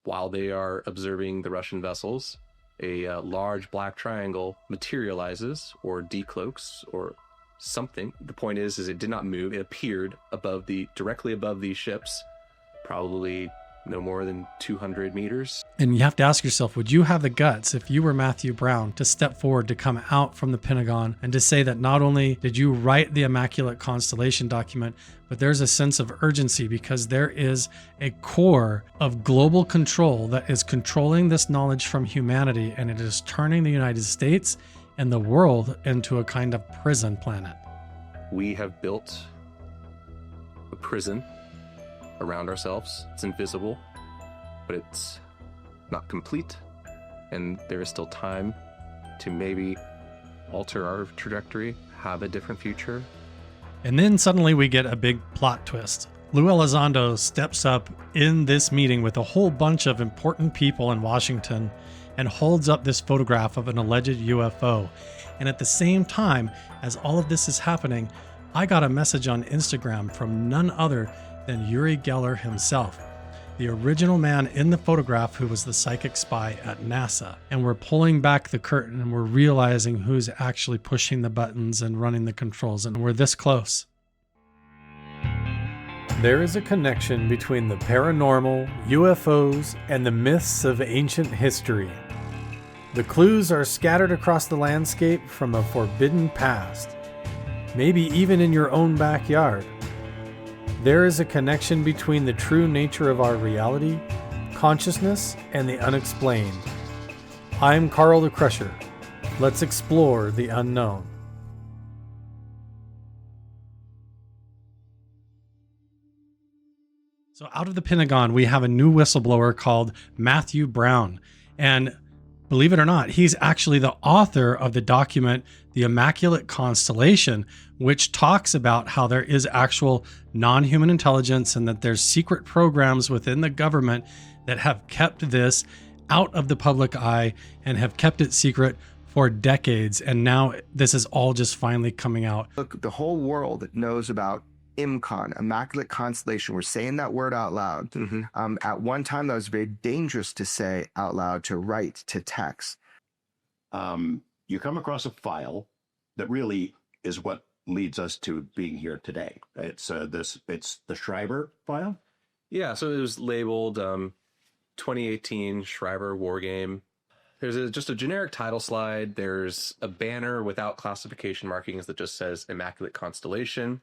while they are observing the Russian vessels, a large black triangle materializes or decloaks or something. The point is it did not move. It appeared directly above these ships, probably no more than 200 meters. And you have to ask yourself, would you have the guts, if you were Matthew Brown, to step forward, to come out from the Pentagon and to say that not only did you write the Immaculate Constellation document, but there's a sense of urgency because there is a core of global control that is controlling this knowledge from humanity, and it is turning the United States and the world into a kind of prison planet. We have built a prison around ourselves. It's invisible, but it's not complete, and there is still time to maybe alter our trajectory, have a different future. And then suddenly we get a big plot twist. Lue Elizondo steps up in this meeting with a whole bunch of important people in Washington and holds up this photograph of an alleged UFO. And at the same time as all of this is happening, I got a message on Instagram from none other than Uri Geller himself, the original man in the photograph who was the psychic spy at NASA. And we're pulling back the curtain and we're realizing who's actually pushing the buttons and running the controls, and we're this close. There is a connection between the paranormal, UFOs, and the myths of ancient history. The clues are scattered across the landscape from a forbidden past, maybe even in your own backyard. There is a connection between the true nature of our reality, consciousness, and the unexplained. I'm Carl the Crusher. Let's explore the unknown. So out of the Pentagon, we have a new whistleblower called Matthew Brown. And believe it or not, he's actually the author of the document, The Immaculate Constellation, which talks about how there is actual non-human intelligence and that there's secret programs within the government that have kept this out of the public eye and have kept it secret for decades. And now this is all just finally coming out. Look, the whole world knows about IMCON, Immaculate Constellation. We're saying that word out loud. Mm-hmm. At one time, that was very dangerous to say out loud, to write, to text. You come across a file that really is what leads us to being here today. It's the Schreiber file. Yeah, so it was labeled 2018 Schreiber War Game. There's just a generic title slide. There's a banner without classification markings that just says Immaculate Constellation.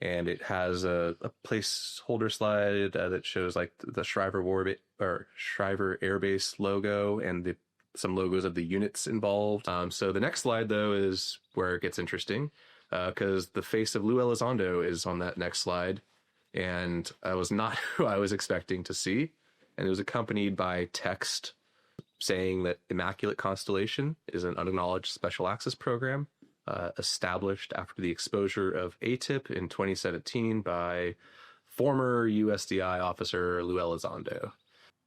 And it has a placeholder slide that shows like the Schreiber Schreiber Air Base logo and some logos of the units involved. So the next slide, though, is where it gets interesting because the face of Lue Elizondo is on that next slide. And I was not who I was expecting to see. And it was accompanied by text saying that Immaculate Constellation is an unacknowledged special access program established after the exposure of ATIP in 2017 by former USDI officer Lue Elizondo.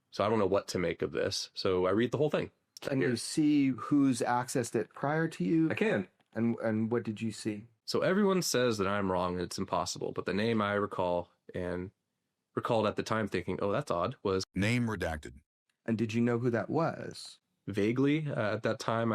So I don't know what to make of this. So I read the whole thing. And you see who's accessed it prior to you? I can. And what did you see? So everyone says that I'm wrong and it's impossible, but the name I recalled at the time thinking, oh, that's odd, was name redacted. And did you know who that was? Vaguely. At that time,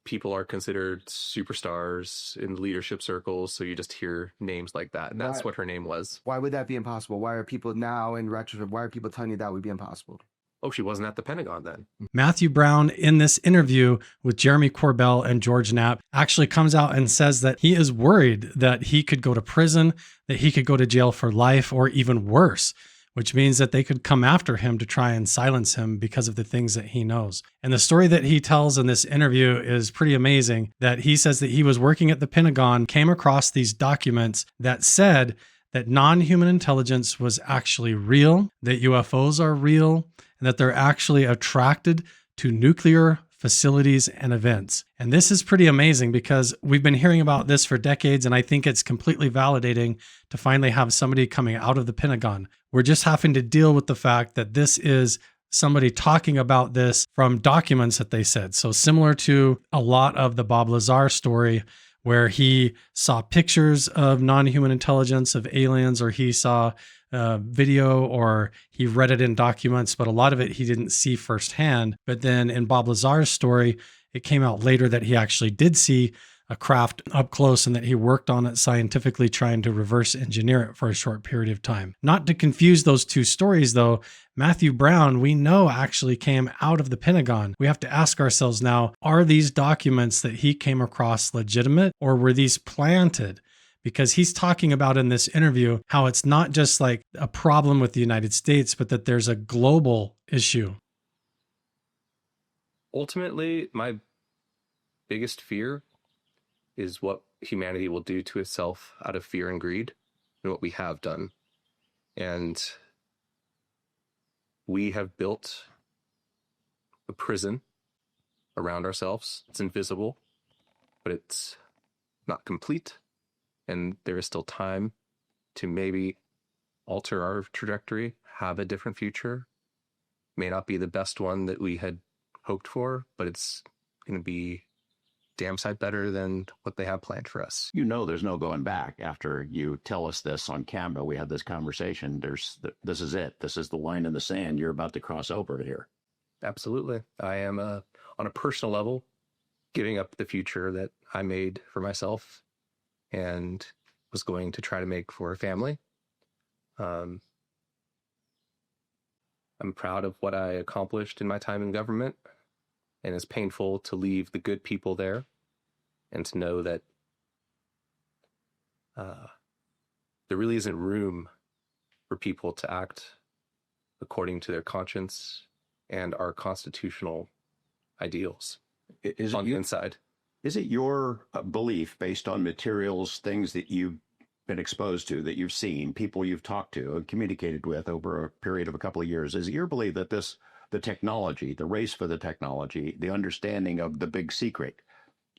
people are considered superstars in leadership circles, so you just hear names like that, and that's what her name was. Why would that be impossible? Why are people now in retrospect, why are people telling you that would be impossible? Oh, she wasn't at the Pentagon then. Matthew Brown, in this interview with Jeremy Corbell and George Knapp, actually comes out and says that he is worried that he could go to prison, that he could go to jail for life, or even worse, which means that they could come after him to try and silence him because of the things that he knows. And the story that he tells in this interview is pretty amazing, that he says that he was working at the Pentagon, came across these documents that said that non-human intelligence was actually real, that UFOs are real, and that they're actually attracted to nuclear facilities and events. And this is pretty amazing because we've been hearing about this for decades, and I think it's completely validating to finally have somebody coming out of the Pentagon. We're just having to deal with the fact that this is somebody talking about this from documents that they said. So similar to a lot of the Bob Lazar story, where he saw pictures of non-human intelligence, of aliens, or he saw video or he read it in documents, but a lot of it he didn't see firsthand. But then in Bob Lazar's story, it came out later that he actually did see a craft up close and that he worked on it scientifically, trying to reverse engineer it for a short period of time. Not to confuse those two stories, though, Matthew Brown, we know actually came out of the Pentagon. We have to ask ourselves now, are these documents that he came across legitimate, or were these planted? Because he's talking about in this interview how it's not just like a problem with the United States, but that there's a global issue. Ultimately, my biggest fear is what humanity will do to itself out of fear and greed, and what we have done. And we have built a prison around ourselves. It's invisible, but it's not complete. And there is still time to maybe alter our trajectory, have a different future. May not be the best one that we had hoped for, but it's going to be damn sight better than what they have planned for us. You know, there's no going back after you tell us this on camera. We had this conversation. This is it. This is the line in the sand. You're about to cross over here. Absolutely. I am, on a personal level, giving up the future that I made for myself and was going to try to make for a family. I'm proud of what I accomplished in my time in government. And it's painful to leave the good people there and to know that there really isn't room for people to act according to their conscience and our constitutional ideals on the inside. Is it your belief, based on materials, things that you've been exposed to, that you've seen, people you've talked to and communicated with over a period of a couple of years, is it your belief that the technology, the race for the technology, the understanding of the big secret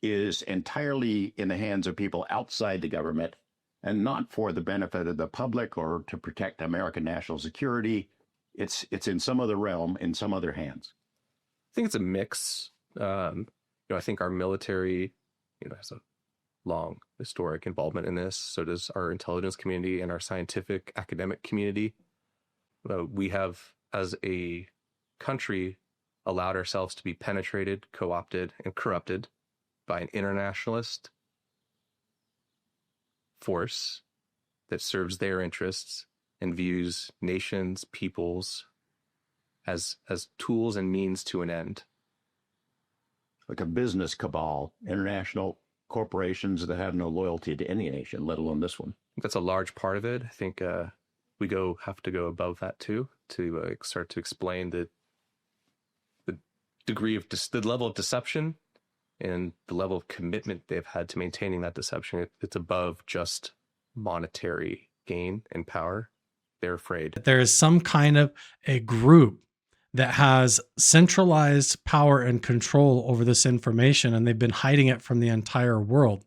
is entirely in the hands of people outside the government and not for the benefit of the public or to protect American national security? It's in some other realm, in some other hands. I think it's a mix. I think our military, has a long historic involvement in this. So does our intelligence community and our scientific academic community. We have, as a country, allowed ourselves to be penetrated, co-opted, and corrupted by an internationalist force that serves their interests and views nations, peoples as tools and means to an end. Like a business cabal, international corporations that have no loyalty to any nation, let alone this one. That's a large part of it. I think we have to go above that too, to start to explain the degree of the level of deception and the level of commitment they've had to maintaining that deception. It's above just monetary gain and power. They're afraid. There is some kind of a group that has centralized power and control over this information, and they've been hiding it from the entire world.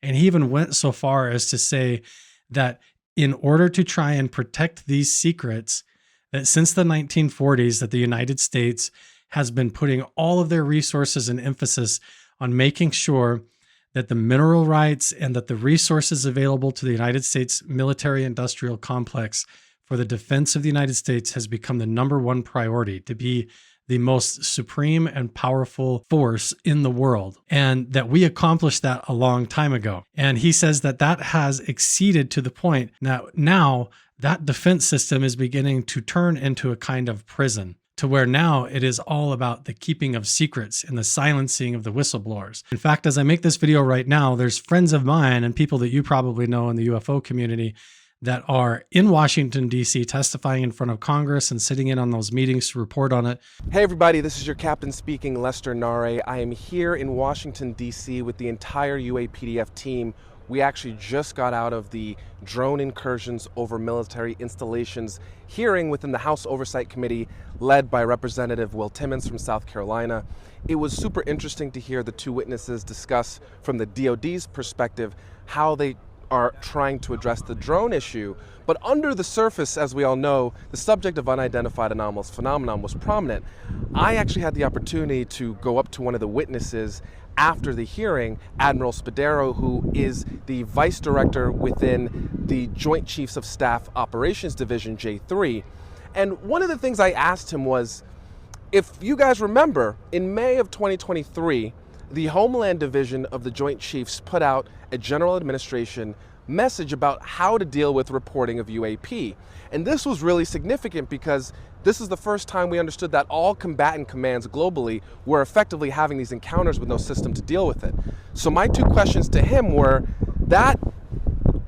And he even went so far as to say that in order to try and protect these secrets, that since the 1940s, that the United States has been putting all of their resources and emphasis on making sure that the mineral rights and that the resources available to the United States military industrial complex for the defense of the United States has become the number one priority, to be the most supreme and powerful force in the world, and that we accomplished that a long time ago. And he says that that has exceeded to the point now that defense system is beginning to turn into a kind of prison, to where now it is all about the keeping of secrets and the silencing of the whistleblowers. In fact, as I make this video right now, there's friends of mine and people that you probably know in the UFO community that are in Washington, D.C., testifying in front of Congress and sitting in on those meetings to report on it. Hey everybody, this is your captain speaking, Lester Nare. I am here in Washington, D.C. with the entire UAPDF team. We actually just got out of the drone incursions over military installations hearing within the House Oversight Committee led by Representative Will Timmons from South Carolina. It was super interesting to hear the two witnesses discuss from the DoD's perspective how they are trying to address the drone issue. But under the surface, as we all know, the subject of unidentified anomalous phenomenon was prominent. I actually had the opportunity to go up to one of the witnesses after the hearing, Admiral Spadero, who is the vice director within the Joint Chiefs of Staff Operations Division, J3. And one of the things I asked him was, if you guys remember, in May of 2023, the Homeland Division of the Joint Chiefs put out a general administration message about how to deal with reporting of UAP. And this was really significant because this is the first time we understood that all combatant commands globally were effectively having these encounters with no system to deal with it. So my two questions to him were, that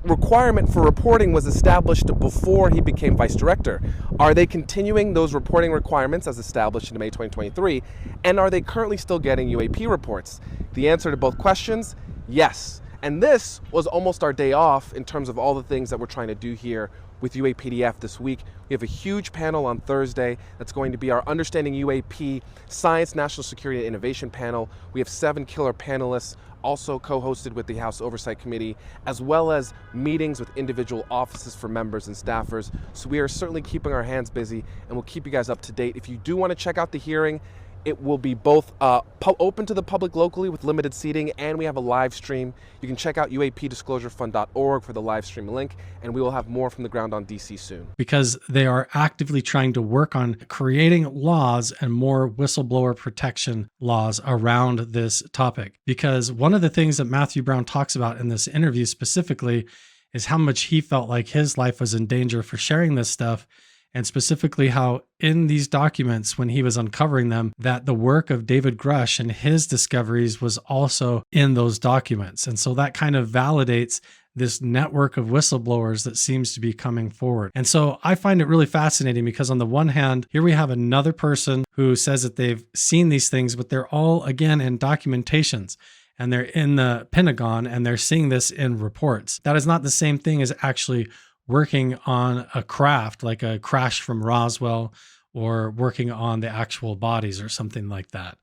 requirement for reporting was established before he became vice director. Are they continuing those reporting requirements as established in May 2023? And are they currently still getting UAP reports? The answer to both questions, yes. And this was almost our day off in terms of all the things that we're trying to do here with UAPDF this week. We have a huge panel on Thursday that's going to be our Understanding UAP Science, National Security, and Innovation panel. We have 7 killer panelists, also co-hosted with the House Oversight Committee, as well as meetings with individual offices for members and staffers. So we are certainly keeping our hands busy, and we'll keep you guys up to date. If you do want to check out the hearing, it will be both open to the public locally with limited seating, and we have a live stream. You can check out uapdisclosurefund.org for the live stream link, and we will have more from the ground on DC soon. Because they are actively trying to work on creating laws and more whistleblower protection laws around this topic. Because one of the things that Matthew Brown talks about in this interview specifically is how much he felt like his life was in danger for sharing this stuff. And specifically how in these documents, when he was uncovering them, that the work of David Grusch and his discoveries was also in those documents. And so that kind of validates this network of whistleblowers that seems to be coming forward. And so I find it really fascinating because on the one hand, here we have another person who says that they've seen these things, but they're all, again, in documentations. And they're in the Pentagon and they're seeing this in reports. That is not the same thing as actually working on a craft like a crash from Roswell or working on the actual bodies or something like that.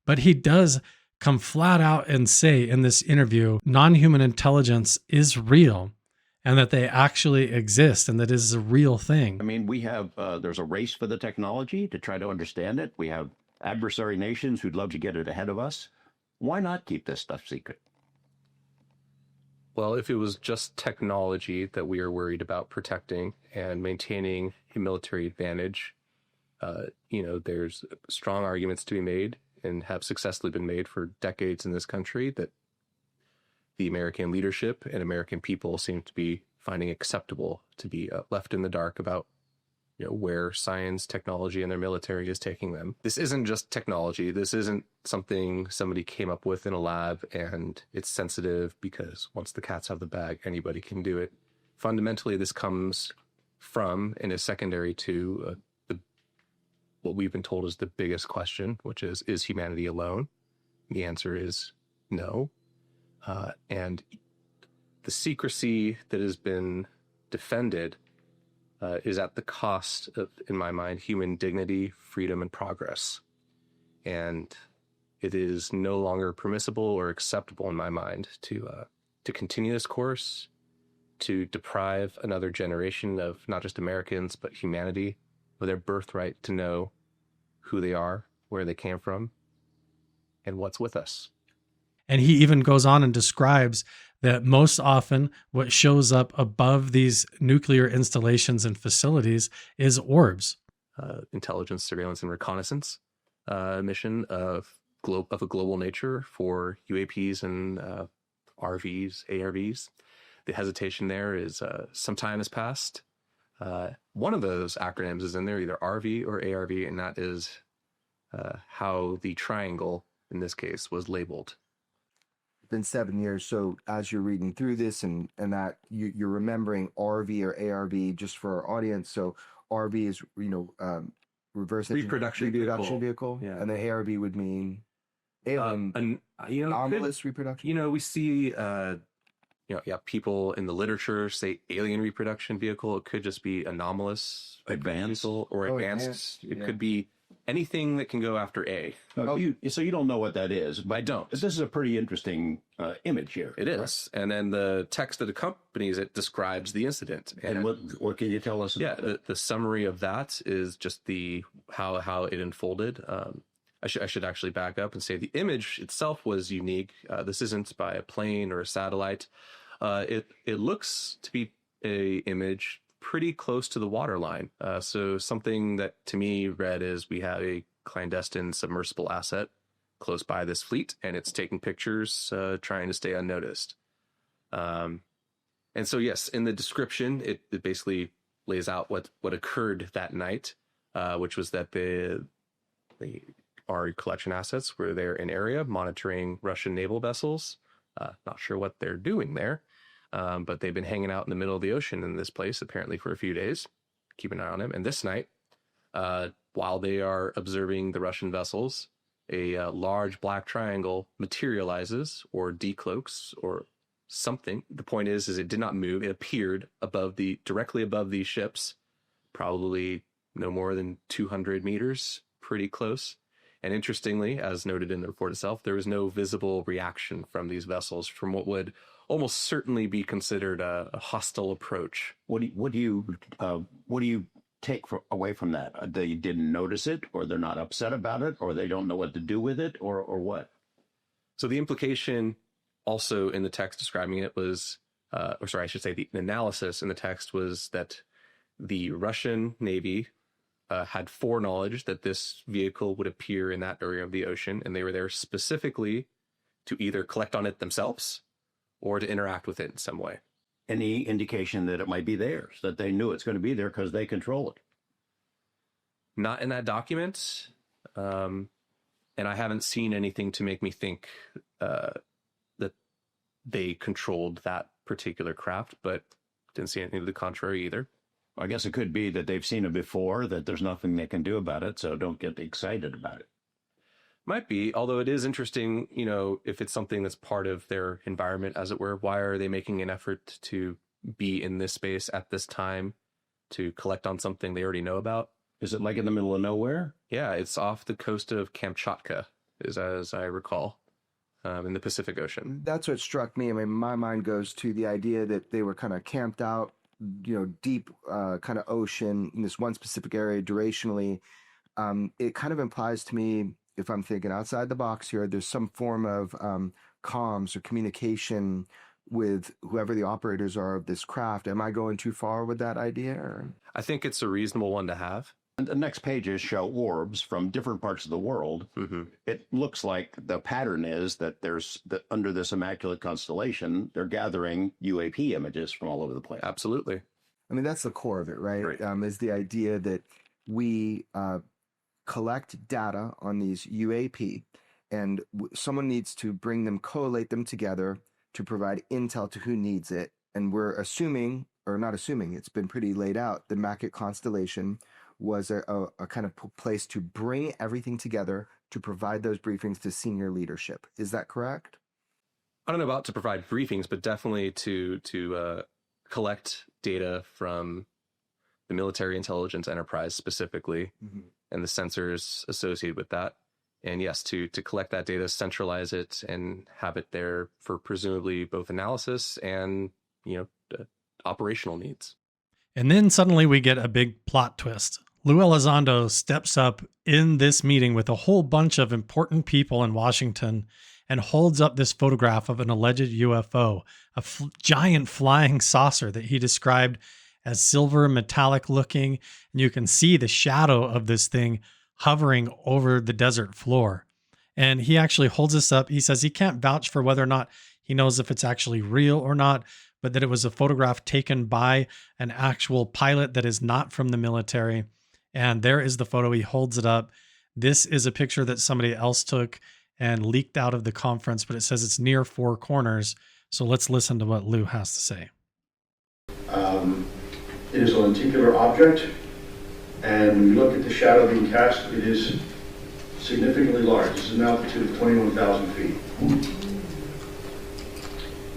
But he does come flat out and say in this interview, non-human intelligence is real and that they actually exist and that is a real thing. I mean, we have, there's a race for the technology to try to understand it. We have adversary nations who'd love to get it ahead of us. Why not keep this stuff secret? Well, if it was just technology that we are worried about protecting and maintaining a military advantage, there's strong arguments to be made and have successfully been made for decades in this country that the American leadership and American people seem to be finding acceptable to be left in the dark about where science, technology, and their military is taking them. This isn't just technology. This isn't something somebody came up with in a lab and it's sensitive because once the cats have the bag, anybody can do it. Fundamentally, this comes from and is secondary to what we've been told is the biggest question, which is humanity alone? The answer is no. And the secrecy that has been defended is at the cost of, in my mind, human dignity, freedom, and progress. And it is no longer permissible or acceptable in my mind to continue this course, to deprive another generation of not just Americans, but humanity of their birthright to know who they are, where they came from, and what's with us. And he even goes on and describes that most often what shows up above these nuclear installations and facilities is orbs. Intelligence, surveillance, and reconnaissance mission of a global nature for UAPs and RVs, ARVs. The hesitation there is some time has passed. One of those acronyms is in there, either RV or ARV, and that is how the triangle, in this case, was labeled. It's been 7 years. So as you're reading through this and that you're remembering RV or ARV just for our audience. So RV is, reverse reproduction vehicle. Yeah. And the ARV would mean alien, anomalous reproduction. We see, people in the literature say alien reproduction vehicle. It could just be anomalous, Advanced. or advanced. It could be anything that can go after A. So you don't know what that is. But I don't. This is a pretty interesting image here. It is. And then the text that accompanies it describes the incident. And what can you tell us about the summary of that is just how it unfolded. I should actually back up and say the image itself was unique. This isn't by a plane or a satellite. It looks to be a image pretty close to the waterline. So something that to me read is we have a clandestine submersible asset close by this fleet, and it's taking pictures, trying to stay unnoticed. And so, yes, in the description, it basically lays out what occurred that night, which was that our collection assets were there in area monitoring Russian naval vessels. Not sure what they're doing there. But they've been hanging out in the middle of the ocean in this place, apparently, for a few days. Keep an eye on them. And this night, while they are observing the Russian vessels, a large black triangle materializes or decloaks or something. The point is it did not move. It appeared directly above these ships, probably no more than 200 meters, pretty close. And interestingly, as noted in the report itself, there was no visible reaction from these vessels from what would almost certainly be considered a hostile approach. What do you take away from that? They didn't notice it, or they're not upset about it, or they don't know what to do with it, or what? So the implication also in the text describing it was, I should say the analysis in the text was that the Russian Navy had foreknowledge that this vehicle would appear in that area of the ocean, and they were there specifically to either collect on it themselves or to interact with it in some way. Any indication that it might be theirs, that they knew it's going to be there because they control it? Not in that document. And I haven't seen anything to make me think that they controlled that particular craft, but didn't see anything to the contrary either. I guess it could be that they've seen it before, that there's nothing they can do about it, so don't get excited about it. Might be, although it is interesting, if it's something that's part of their environment, as it were, why are they making an effort to be in this space at this time to collect on something they already know about? Is it like in the middle of nowhere? Yeah, it's off the coast of Kamchatka, as I recall, in the Pacific Ocean. That's what struck me. I mean, my mind goes to the idea that they were kind of camped out, deep kind of ocean in this one specific area durationally. It kind of implies to me, if I'm thinking outside the box here, there's some form of comms or communication with whoever the operators are of this craft. Am I going too far with that idea? Or? I think it's a reasonable one to have. And the next pages show orbs from different parts of the world. Mm-hmm. It looks like the pattern is that under this Immaculate Constellation, they're gathering UAP images from all over the place. Absolutely. I mean, that's the core of it, right? Is the idea that we collect data on these UAP, and someone needs to bring them, collate them together to provide intel to who needs it. And we're assuming, or not assuming, it's been pretty laid out, the Immaculate Constellation was a kind of place to bring everything together to provide those briefings to senior leadership. Is that correct? I don't know about to provide briefings, but definitely to collect data from the military intelligence enterprise specifically, and the sensors associated with that. And yes, to collect that data, centralize it, and have it there for presumably both analysis and, operational needs. And then suddenly we get a big plot twist. Lue Elizondo steps up in this meeting with a whole bunch of important people in Washington and holds up this photograph of an alleged UFO, a giant flying saucer that he described as silver metallic looking. And you can see the shadow of this thing hovering over the desert floor. And he actually holds this up. He says he can't vouch for whether or not he knows if it's actually real or not, but that it was a photograph taken by an actual pilot that is not from the military. And there is the photo. He holds it up. This is a picture that somebody else took and leaked out of the conference, but it says it's near Four Corners. So let's listen to what Lue has to say. It is a lenticular object, and when you look at the shadow being cast, it is significantly large. This is an altitude of 21,000 feet.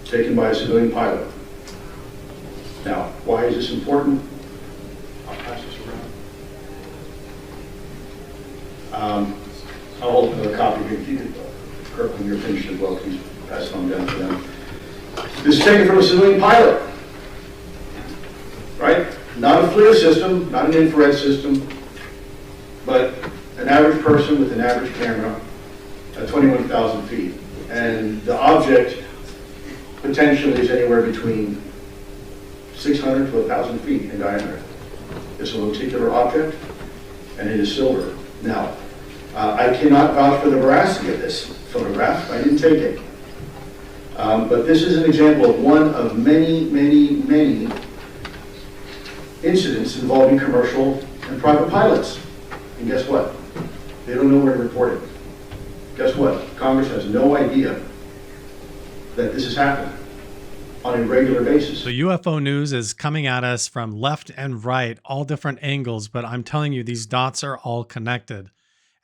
Taken by a civilian pilot. Now, why is this important? I'll pass this I'll hold another copy here. If you could, Kirk, when you're finished as well, please pass it on down to them. This is taken from a civilian pilot, right? Not a FLIR system, not an infrared system, but an average person with an average camera at 21,000 feet. And the object potentially is anywhere between 600 to 1,000 feet in diameter. It's a lenticular object, and it is silver. Now, I cannot vouch for the veracity of this photograph. I didn't take it. But this is an example of one of many, many, many incidents involving commercial and private pilots. And guess what? They don't know where to report it. Guess what? Congress has no idea that this is happening on a regular basis. The UFO news is coming at us from left and right, all different angles, but I'm telling you, these dots are all connected.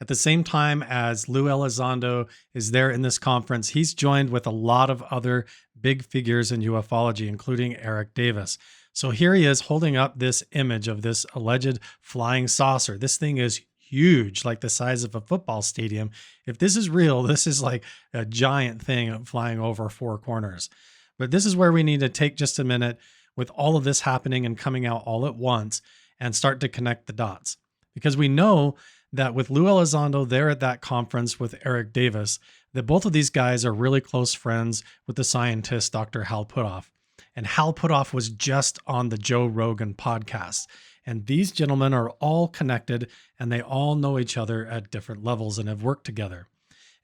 At the same time as Lue Elizondo is there in this conference, he's joined with a lot of other big figures in ufology, including Eric Davis. So here he is holding up this image of this alleged flying saucer. This thing is huge, like the size of a football stadium. If this is real, this is like a giant thing flying over four corners. But this is where we need to take just a minute with all of this happening and coming out all at once and start to connect the dots. Because we know that with Lue Elizondo there at that conference with Eric Davis, that both of these guys are really close friends with the scientist, Dr. Hal Puthoff. And Hal Puthoff was just on the Joe Rogan podcast. And these gentlemen are all connected and they all know each other at different levels and have worked together.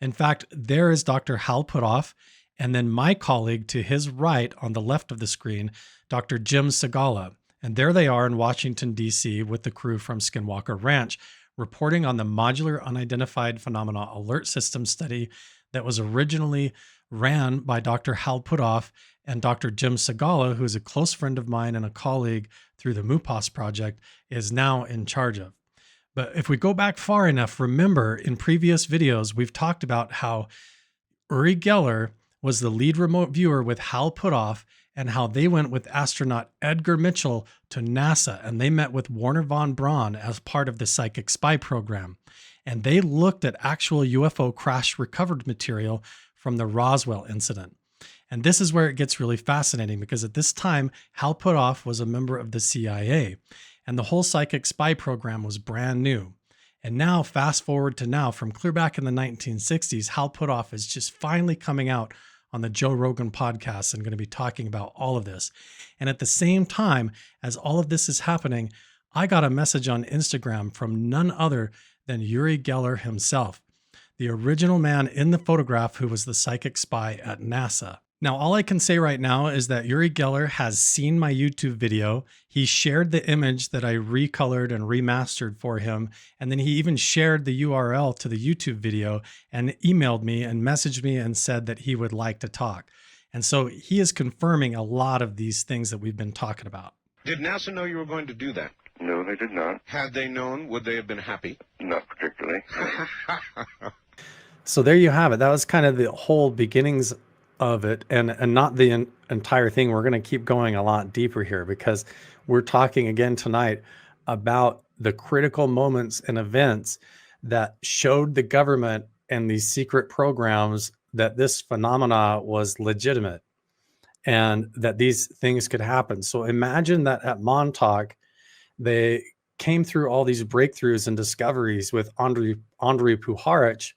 In fact, there is Dr. Hal Puthoff, and then my colleague to his right on the left of the screen, Dr. Jim Segala. And there they are in Washington, D.C. with the crew from Skinwalker Ranch, reporting on the Modular Unidentified Phenomena Alert System study that was originally ran by Dr. Hal Puthoff and Dr. Jim Segala, who is a close friend of mine and a colleague through the MUPAS project, is now in charge of. But if we go back far enough, remember in previous videos, we've talked about how Uri Geller was the lead remote viewer with Hal Puthoff and how they went with astronaut Edgar Mitchell to NASA, and they met with Wernher von Braun as part of the Psychic Spy program. And they looked at actual UFO crash recovered material from the Roswell incident. And this is where it gets really fascinating, because at this time, Hal Puthoff was a member of the CIA, and the whole Psychic Spy program was brand new. And now, fast forward to now, from clear back in the 1960s, Hal Puthoff is just finally coming out on the Joe Rogan podcast and going to be talking about all of this. And at the same time as all of this is happening, I got a message on Instagram from none other than Uri Geller himself, the original man in the photograph who was the psychic spy at NASA. Now, all I can say right now is that Uri Geller has seen my YouTube video. He shared the image that I recolored and remastered for him. And then he even shared the URL to the YouTube video and emailed me and messaged me and said that he would like to talk. And so he is confirming a lot of these things that we've been talking about. Did NASA know you were going to do that? No, they did not. Had they known, would they have been happy? Not particularly. So there you have it. That was kind of the whole beginnings of it, and not the entire thing. We're going to keep going a lot deeper here, because we're talking again tonight about the critical moments and events that showed the government and these secret programs that this phenomena was legitimate and that these things could happen. So imagine that at Montauk, they came through all these breakthroughs and discoveries with Andrei Puharich,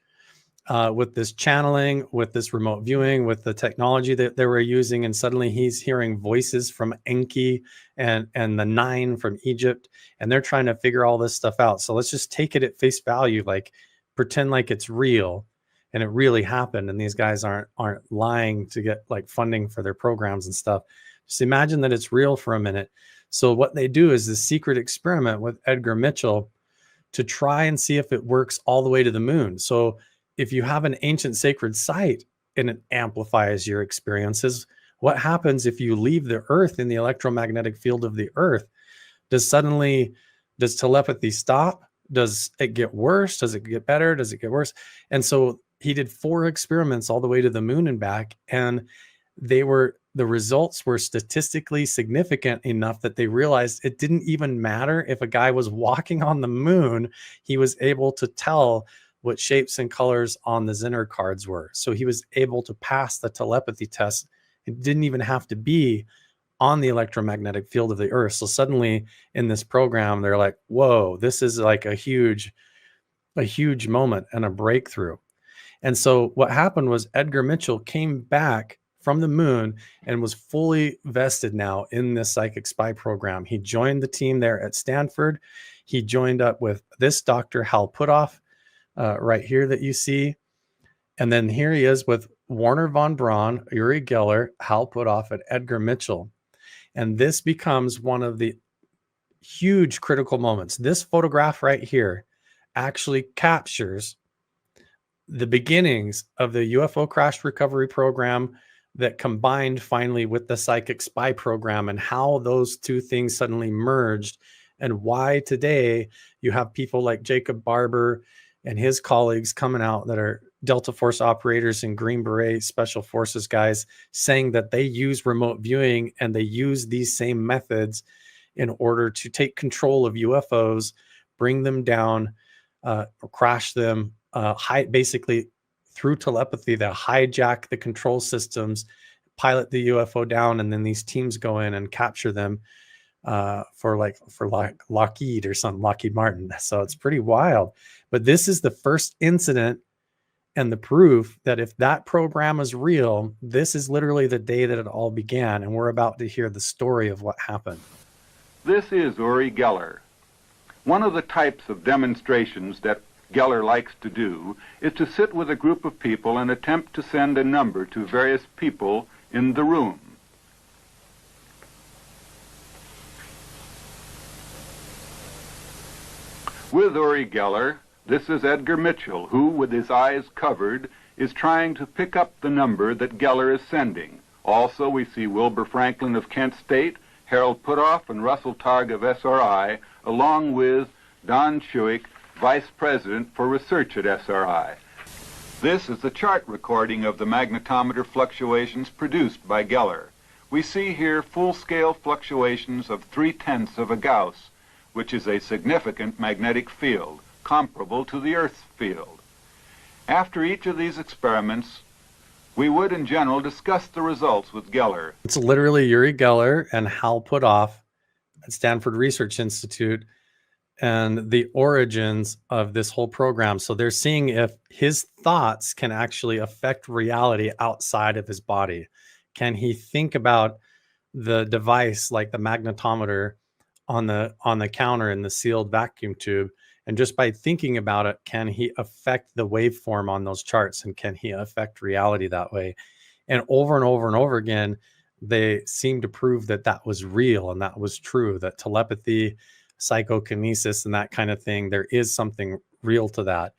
with this channeling, with this remote viewing, with the technology that they were using. And suddenly he's hearing voices from Enki and the Nine from Egypt, and they're trying to figure all this stuff out. So let's just take it at face value, like pretend like it's real and it really happened. And these guys aren't lying to get like funding for their programs and stuff. Just imagine that it's real for a minute. So what they do is this secret experiment with Edgar Mitchell to try and see if it works all the way to the moon. So if you have an ancient sacred site and it amplifies your experiences, what happens if you leave the earth in the electromagnetic field of the earth? Does telepathy stop? Does it get worse? Does it get better? Does it get worse? And so he did 4 experiments all the way to the moon and back, and they were the results were statistically significant enough that they realized it didn't even matter if a guy was walking on the moon. He was able to tell what shapes and colors on the Zener cards were. So he was able to pass the telepathy test. It didn't even have to be on the electromagnetic field of the earth. So suddenly in this program, they're like, whoa, this is like a huge moment and a breakthrough. And so what happened was Edgar Mitchell came back from the moon and was fully vested now in this psychic spy program. He joined the team there at Stanford. He joined up with this Dr. Hal Puthoff right here that you see. And then here he is with Warner von Braun, Uri Geller, Hal Puthoff, and Edgar Mitchell. And this becomes one of the huge critical moments. This photograph right here actually captures the beginnings of the UFO crash recovery program that combined finally with the psychic spy program, and how those two things suddenly merged, and why today you have people like Jacob Barber and his colleagues coming out that are Delta Force operators and Green Beret Special Forces guys saying that they use remote viewing and they use these same methods in order to take control of UFOs, bring them down, crash them, basically through telepathy, they hijack the control systems, pilot the UFO down, and then these teams go in and capture them for Lockheed or something, Lockheed Martin. So it's pretty wild. But this is the first incident and the proof that if that program is real, this is literally the day that it all began. And we're about to hear the story of what happened. This is Uri Geller. One of the types of demonstrations that Geller likes to do is to sit with a group of people and attempt to send a number to various people in the room. With Uri Geller, this is Edgar Mitchell, who, with his eyes covered, is trying to pick up the number that Geller is sending. Also, we see Wilbur Franklin of Kent State, Harold Puthoff, and Russell Targ of SRI, along with Don Schuick, Vice President for Research at SRI. This is the chart recording of the magnetometer fluctuations produced by Geller. We see here full-scale fluctuations of 0.3 of a Gauss, which is a significant magnetic field, comparable to the Earth's field. After each of these experiments, we would in general discuss the results with Geller. It's literally Uri Geller and Hal Puthoff at Stanford Research Institute and the origins of this whole program. So they're seeing if his thoughts can actually affect reality outside of his body. Can he think about the device like the magnetometer on the counter in the sealed vacuum tube? And just by thinking about it, can he affect the waveform on those charts? And can he affect reality that way? And over and over again, they seem to prove that that was real and that was true, that telepathy, psychokinesis, and that kind of thing, there is something real to that.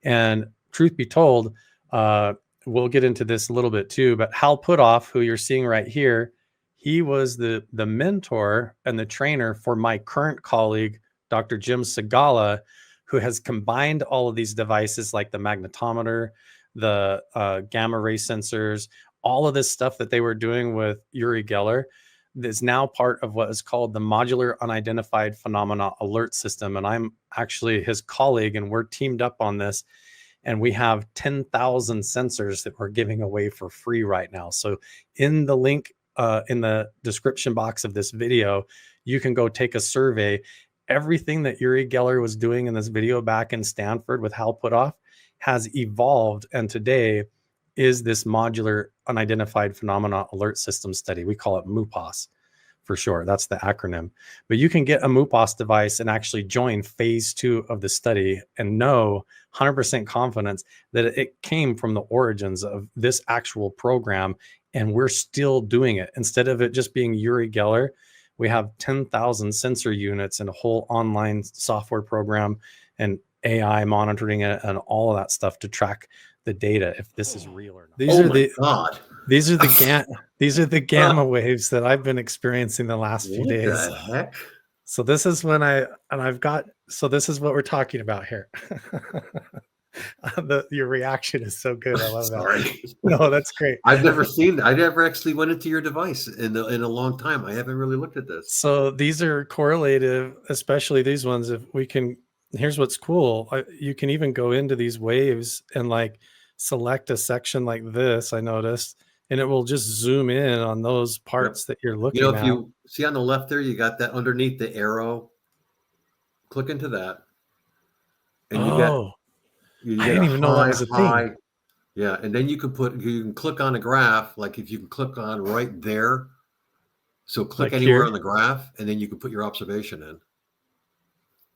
And truth be told, we'll get into this a little bit too, but Hal Puthoff, who you're seeing right here, he was the mentor and the trainer for my current colleague, Dr. Jim Segala, who has combined all of these devices like the magnetometer, the gamma ray sensors, all of this stuff that they were doing with Uri Geller is now part of what is called the Modular Unidentified Phenomena Alert System. And I'm actually his colleague, and we're teamed up on this. And we have 10,000 sensors that we're giving away for free right now. So in the link in the description box of this video, you can go take a survey. Everything that Uri Geller was doing in this video back in Stanford with Hal Puthoff has evolved, and today is this Modular Unidentified Phenomena Alert System study. We call it MUPAS for short. That's the acronym. But you can get a MUPAS device and actually join phase 2 of the study and know 100% confidence that it came from the origins of this actual program, and we're still doing it. Instead of it just being Uri Geller, we have 10,000 sensor units and a whole online software program and AI monitoring it and all of that stuff to track the data if this is real or not. These are the gamma waves that I've been experiencing the last few days. What the heck? So this is when this is what we're talking about here. Your reaction is so good. I love Sorry. that. No, that's great. I never actually went into your device in a long time. I haven't really looked at this. So these are correlative, especially these ones. If we can, here's what's cool. You can even go into these waves and like select a section like this, I noticed, and it will just zoom in on those parts that you're looking at. If you see on the left there, you got that underneath the arrow. Click into that. And you get I didn't even know that was a thing. Yeah, and then you can click on a graph, like if you can click on right there. So click Like anywhere here? on the graph, and then you can put your observation in.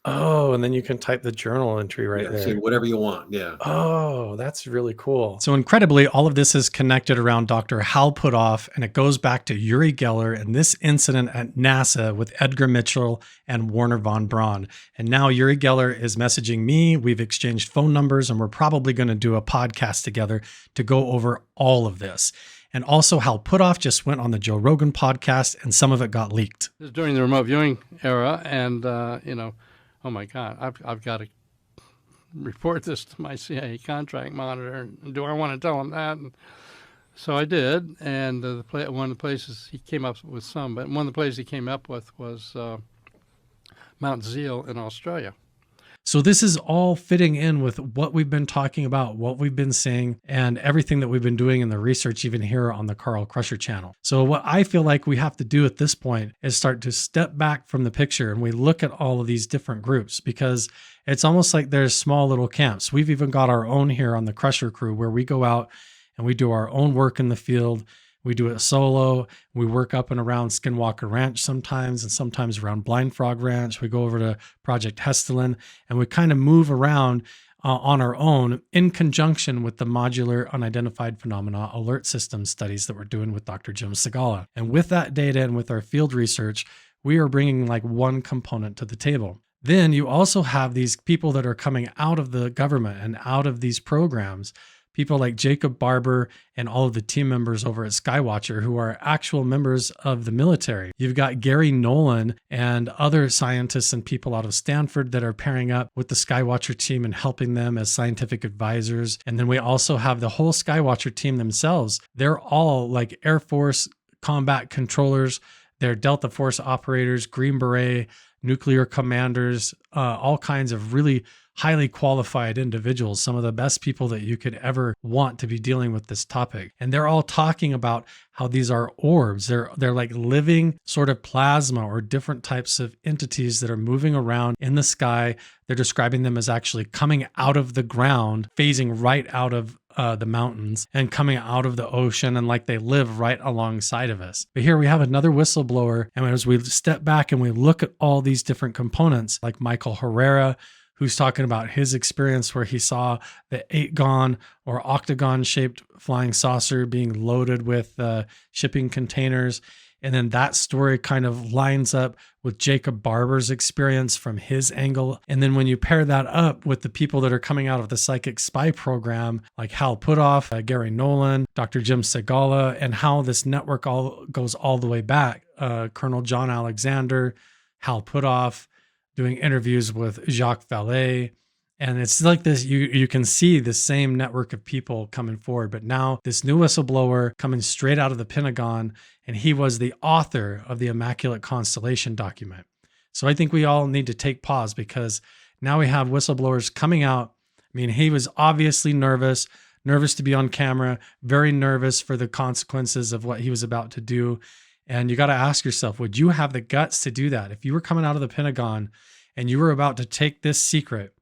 Oh, and then you can type the journal entry right there. So whatever you want. Yeah. Oh, that's really cool. So incredibly, all of this is connected around Dr. Hal Puthoff, and it goes back to Uri Geller and this incident at NASA with Edgar Mitchell and Werner von Braun. And now Uri Geller is messaging me. We've exchanged phone numbers, and we're probably going to do a podcast together to go over all of this. And also, Hal Puthoff just went on the Joe Rogan podcast, and some of it got leaked. This is during the remote viewing era, and oh my God, I've got to report this to my CIA contract monitor. And do I want to tell him that? And so I did, and one of the places he came up with but one of the places he came up with was Mount Zeal in Australia. So this is all fitting in with what we've been talking about, what we've been saying, and everything that we've been doing in the research, even here on the Carl Crusher channel. So what I feel like we have to do at this point is start to step back from the picture, and we look at all of these different groups, because it's almost like there's small little camps. We've even got our own here on the Crusher crew, where we go out and we do our own work in the field. We do it solo. We work up and around Skinwalker Ranch sometimes, and sometimes around Blind Frog Ranch. We go over to Project Hestelin, and we kind of move around on our own in conjunction with the Modular Unidentified Phenomena Alert System studies that we're doing with Dr. Jim Segala. And with that data and with our field research, we are bringing like one component to the table. Then you also have these people that are coming out of the government and out of these programs, people like Jacob Barber and all of the team members over at Skywatcher who are actual members of the military. You've got Gary Nolan and other scientists and people out of Stanford that are pairing up with the Skywatcher team and helping them as scientific advisors. And then we also have the whole Skywatcher team themselves. They're all like Air Force combat controllers. They're Delta Force operators, Green Beret, nuclear commanders, all kinds of really highly qualified individuals, some of the best people that you could ever want to be dealing with this topic. And they're all talking about how these are orbs. They're like living sort of plasma or different types of entities that are moving around in the sky. They're describing them as actually coming out of the ground, phasing right out of the mountains and coming out of the ocean, and like they live right alongside of us. But here we have another whistleblower, and as we step back and we look at all these different components, like Michael Herrera, who's talking about his experience where he saw the 8-gon or octagon-shaped flying saucer being loaded with shipping containers. And then that story kind of lines up with Jacob Barber's experience from his angle. And then when you pair that up with the people that are coming out of the psychic spy program, like Hal Puthoff, Gary Nolan, Dr. Jim Segala, and how this network all goes all the way back, Colonel John Alexander, Hal Puthoff, doing interviews with Jacques Vallée. And it's like this, you can see the same network of people coming forward. But now this new whistleblower coming straight out of the Pentagon, and he was the author of the Immaculate Constellation document. So I think we all need to take pause, because now we have whistleblowers coming out. I mean, he was obviously nervous to be on camera, very nervous for the consequences of what he was about to do. And you got to ask yourself, would you have the guts to do that? If you were coming out of the Pentagon and you were about to take this secret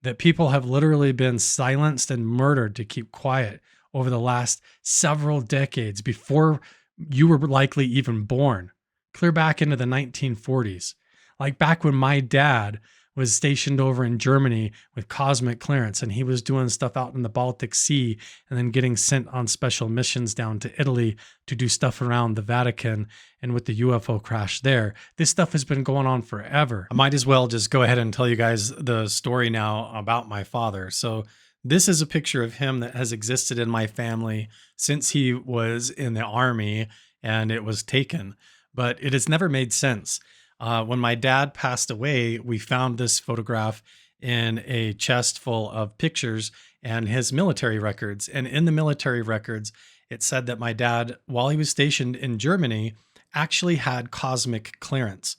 that people have literally been silenced and murdered to keep quiet over the last several decades before you were likely even born, clear back into the 1940s, like back when my dad was stationed over in Germany with cosmic clearance, and he was doing stuff out in the Baltic Sea and then getting sent on special missions down to Italy to do stuff around the Vatican and with the UFO crash there. This stuff has been going on forever. I might as well just go ahead and tell you guys the story now about my father. So this is a picture of him that has existed in my family since he was in the Army and it was taken, but it has never made sense. When my dad passed away, we found this photograph in a chest full of pictures and his military records. And in the military records, it said that my dad, while he was stationed in Germany, actually had cosmic clearance.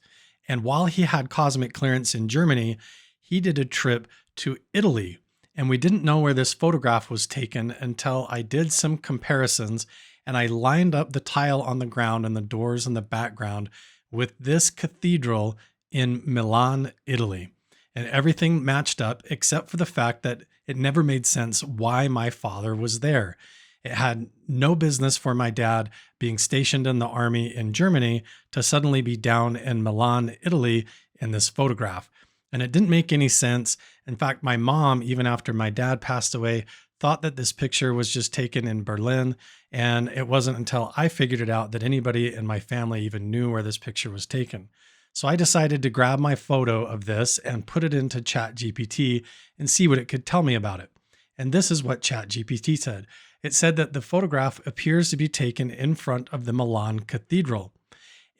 And while he had cosmic clearance in Germany, he did a trip to Italy. And we didn't know where this photograph was taken until I did some comparisons and I lined up the tile on the ground and the doors in the background with this cathedral in Milan, Italy. And everything matched up except for the fact that it never made sense why my father was there. It had no business for my dad being stationed in the army in Germany to suddenly be down in Milan, Italy in this photograph. And it didn't make any sense. In fact, my mom, even after my dad passed away, thought that this picture was just taken in Berlin. And it wasn't until I figured it out that anybody in my family even knew where this picture was taken. So I decided to grab my photo of this and put it into ChatGPT and see what it could tell me about it. And this is what ChatGPT said. It said that the photograph appears to be taken in front of the Milan Cathedral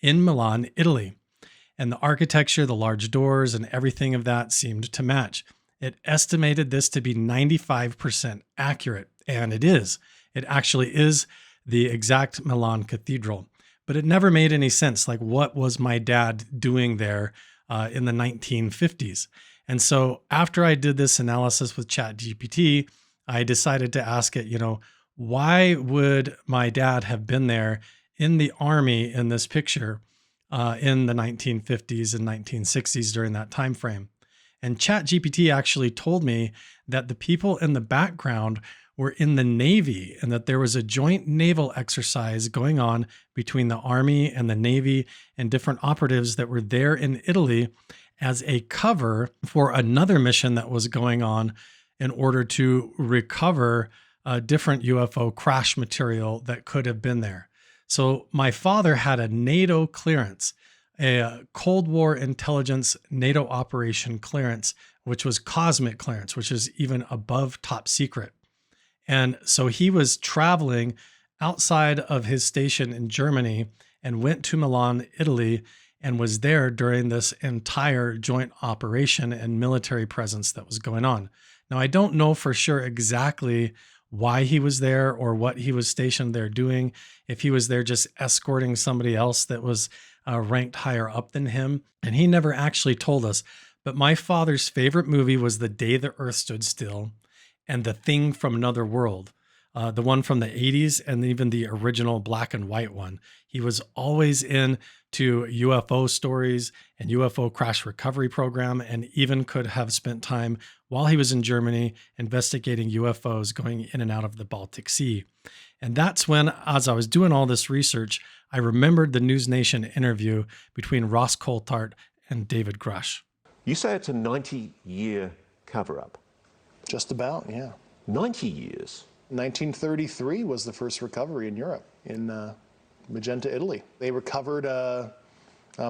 in Milan, Italy. And the architecture, the large doors, and everything of that seemed to match. It estimated this to be 95% accurate, and it is. It actually is the exact Milan Cathedral. But it never made any sense. Like, what was my dad doing there in the 1950s? And so after I did this analysis with ChatGPT, I decided to ask it, why would my dad have been there in the army in this picture in the 1950s and 1960s during that time frame? And ChatGPT actually told me that the people in the background were in the Navy and that there was a joint naval exercise going on between the Army and the Navy and different operatives that were there in Italy as a cover for another mission that was going on in order to recover different UFO crash material that could have been there. So my father had a NATO clearance, a Cold War intelligence NATO operation clearance, which was cosmic clearance, which is even above top secret. And so he was traveling outside of his station in Germany and went to Milan, Italy, and was there during this entire joint operation and military presence that was going on. Now, I don't know for sure exactly why he was there or what he was stationed there doing, if he was there just escorting somebody else that was ranked higher up than him. And he never actually told us. But my father's favorite movie was The Day the Earth Stood Still and The Thing from Another World, the one from the 80s and even the original black and white one. He was always into UFO stories and UFO crash recovery program, and even could have spent time while he was in Germany investigating UFOs going in and out of the Baltic Sea. And that's when, as I was doing all this research, I remembered the NewsNation interview between Ross Coulthart and David Grusch. You say it's a 90-year cover-up. Just about, yeah. 90 years. 1933 was the first recovery in Europe, in Magenta, Italy. They recovered a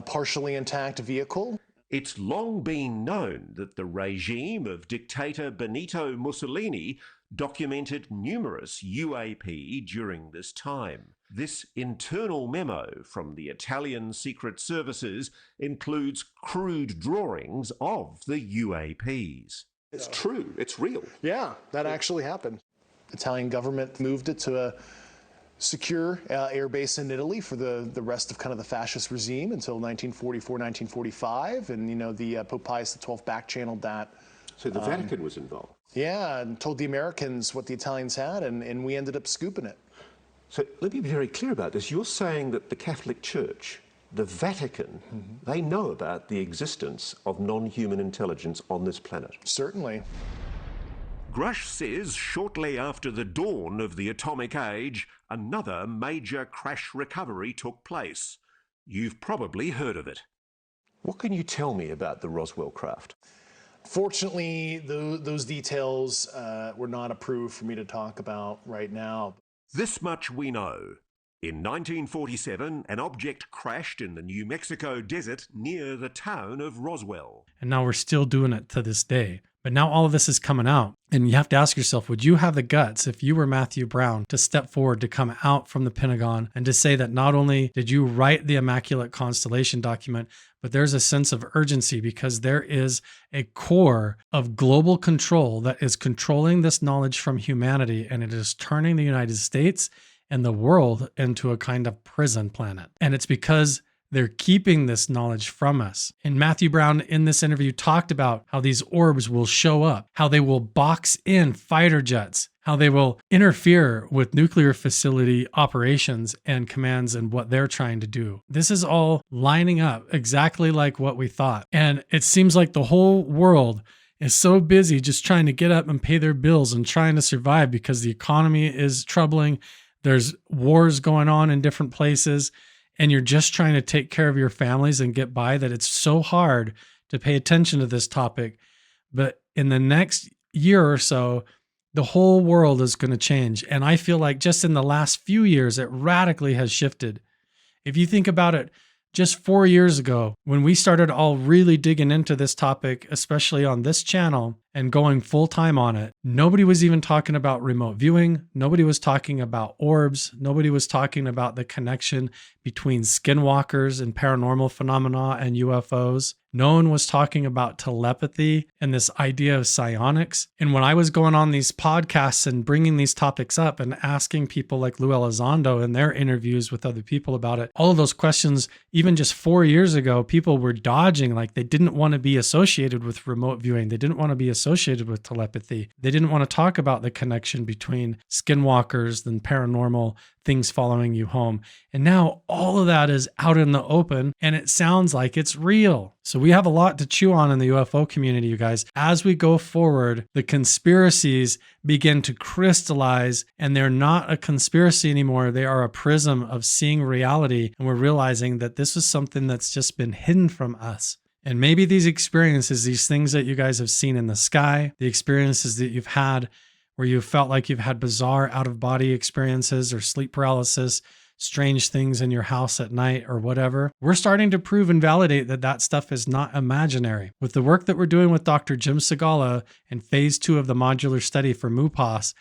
partially intact vehicle. It's long been known that the regime of dictator Benito Mussolini documented numerous UAP during this time. This internal memo from the Italian secret services includes crude drawings of the UAPs. It's true. It's real. Yeah, that actually happened. The Italian government moved it to a secure air base in Italy for the rest of kind of the fascist regime until 1944, 1945. And, the Pope Pius XII back-channeled that. So the Vatican was involved? Yeah, and told the Americans what the Italians had, and we ended up scooping it. So let me be very clear about this. You're saying that the Catholic Church, the Vatican, they know about the existence of non-human intelligence on this planet? Certainly. Grusch says shortly after the dawn of the atomic age, another major crash recovery took place. You've probably heard of it. What can you tell me about the Roswell craft? Fortunately, those details were not approved for me to talk about right now. This much we know. In 1947, an object crashed in the New Mexico desert near the town of Roswell. And now we're still doing it to this day. But now all of this is coming out, and you have to ask yourself, would you have the guts, if you were Matthew Brown, to step forward, to come out from the Pentagon and to say that not only did you write the Immaculate Constellation document, but there's a sense of urgency because there is a core of global control that is controlling this knowledge from humanity, and it is turning the United States and the world into a kind of prison planet. And it's because they're keeping this knowledge from us. And Matthew Brown in this interview talked about how these orbs will show up, how they will box in fighter jets, how they will interfere with nuclear facility operations and commands and what they're trying to do. This is all lining up exactly like what we thought. And it seems like the whole world is so busy just trying to get up and pay their bills and trying to survive because the economy is troubling. There's wars going on in different places, and you're just trying to take care of your families and get by, that it's so hard to pay attention to this topic. But in the next year or so, the whole world is going to change. And I feel like just in the last few years, it radically has shifted. If you think about it, just 4 years ago, when we started all really digging into this topic, especially on this channel and going full time on it, nobody was even talking about remote viewing. Nobody was talking about orbs. Nobody was talking about the connection between skinwalkers and paranormal phenomena and UFOs. No one was talking about telepathy and this idea of psionics. And when I was going on these podcasts and bringing these topics up and asking people like Lue Elizondo in their interviews with other people about it, all of those questions, even just 4 years ago, people were dodging, like they didn't want to be associated with remote viewing. They didn't want to be associated with telepathy. They didn't want to talk about the connection between skinwalkers and paranormal things following you home. And now all of that is out in the open, and it sounds like it's real. So we have a lot to chew on in the UFO community, you guys. As we go forward, the conspiracies begin to crystallize, and they're not a conspiracy anymore. They are a prism of seeing reality. And we're realizing that this is something that's just been hidden from us. And maybe these experiences, these things that you guys have seen in the sky, the experiences that you've had where you felt like you've had bizarre out-of-body experiences or sleep paralysis, strange things in your house at night or whatever, we're starting to prove and validate that that stuff is not imaginary. With the work that we're doing with Dr. Jim Segala in phase 2 of the modular study for MUPAS,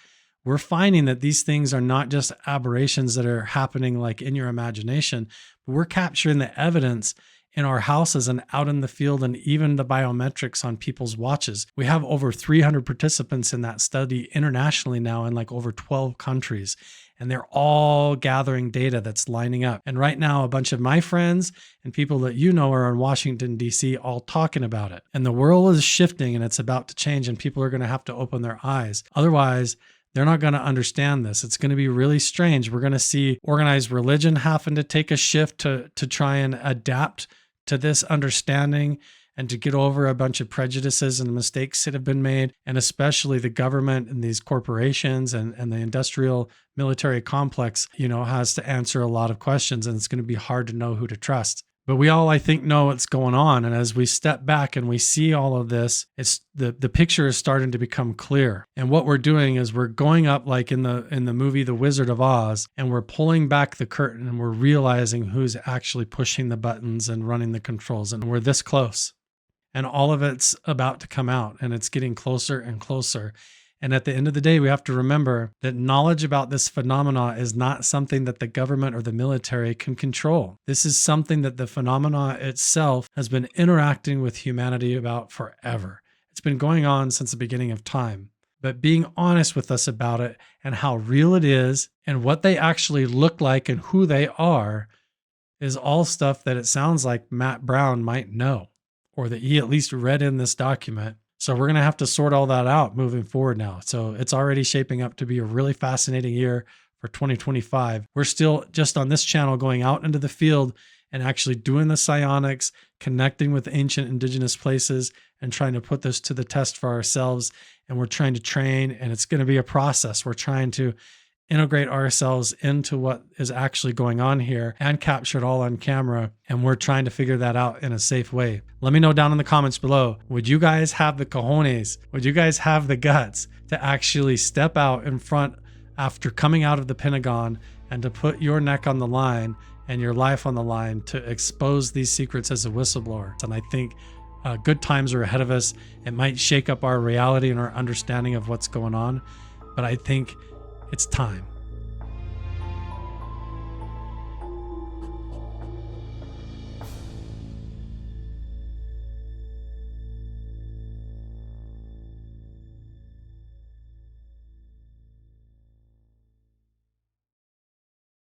we're finding that these things are not just aberrations that are happening like in your imagination, but we're capturing the evidence in our houses and out in the field, and even the biometrics on people's watches. We have over 300 participants in that study internationally now in like over 12 countries, and they're all gathering data that's lining up. And right now, a bunch of my friends and people that you know are in Washington, D.C., all talking about it. And the world is shifting, and it's about to change, and people are going to have to open their eyes. Otherwise, they're not going to understand this. It's going to be really strange. We're going to see organized religion having to take a shift to try and adapt to this understanding and to get over a bunch of prejudices and mistakes that have been made. And especially the government and these corporations and the industrial military complex, has to answer a lot of questions, and it's going to be hard to know who to trust. But we all, I think, know what's going on. And as we step back and we see all of this, it's the picture is starting to become clear. And what we're doing is we're going up like in the movie The Wizard of Oz, and we're pulling back the curtain, and we're realizing who's actually pushing the buttons and running the controls. And we're this close. And all of it's about to come out, and it's getting closer and closer. And at the end of the day, we have to remember that knowledge about this phenomena is not something that the government or the military can control. This is something that the phenomena itself has been interacting with humanity about forever. It's been going on since the beginning of time. But being honest with us about it and how real it is and what they actually look like and who they are is all stuff that it sounds like Matt Brown might know, or that he at least read in this document. So we're going to have to sort all that out moving forward now. So it's already shaping up to be a really fascinating year for 2025. We're still just on this channel going out into the field and actually doing the psionics, connecting with ancient indigenous places and trying to put this to the test for ourselves. And we're trying to train, and it's going to be a process. We're trying to integrate ourselves into what is actually going on here and capture it all on camera. And we're trying to figure that out in a safe way. Let me know down in the comments below. Would you guys have the cojones? Would you guys have the guts to actually step out in front after coming out of the Pentagon and to put your neck on the line and your life on the line to expose these secrets as a whistleblower? And I think good times are ahead of us. It might shake up our reality and our understanding of what's going on, but I think it's time.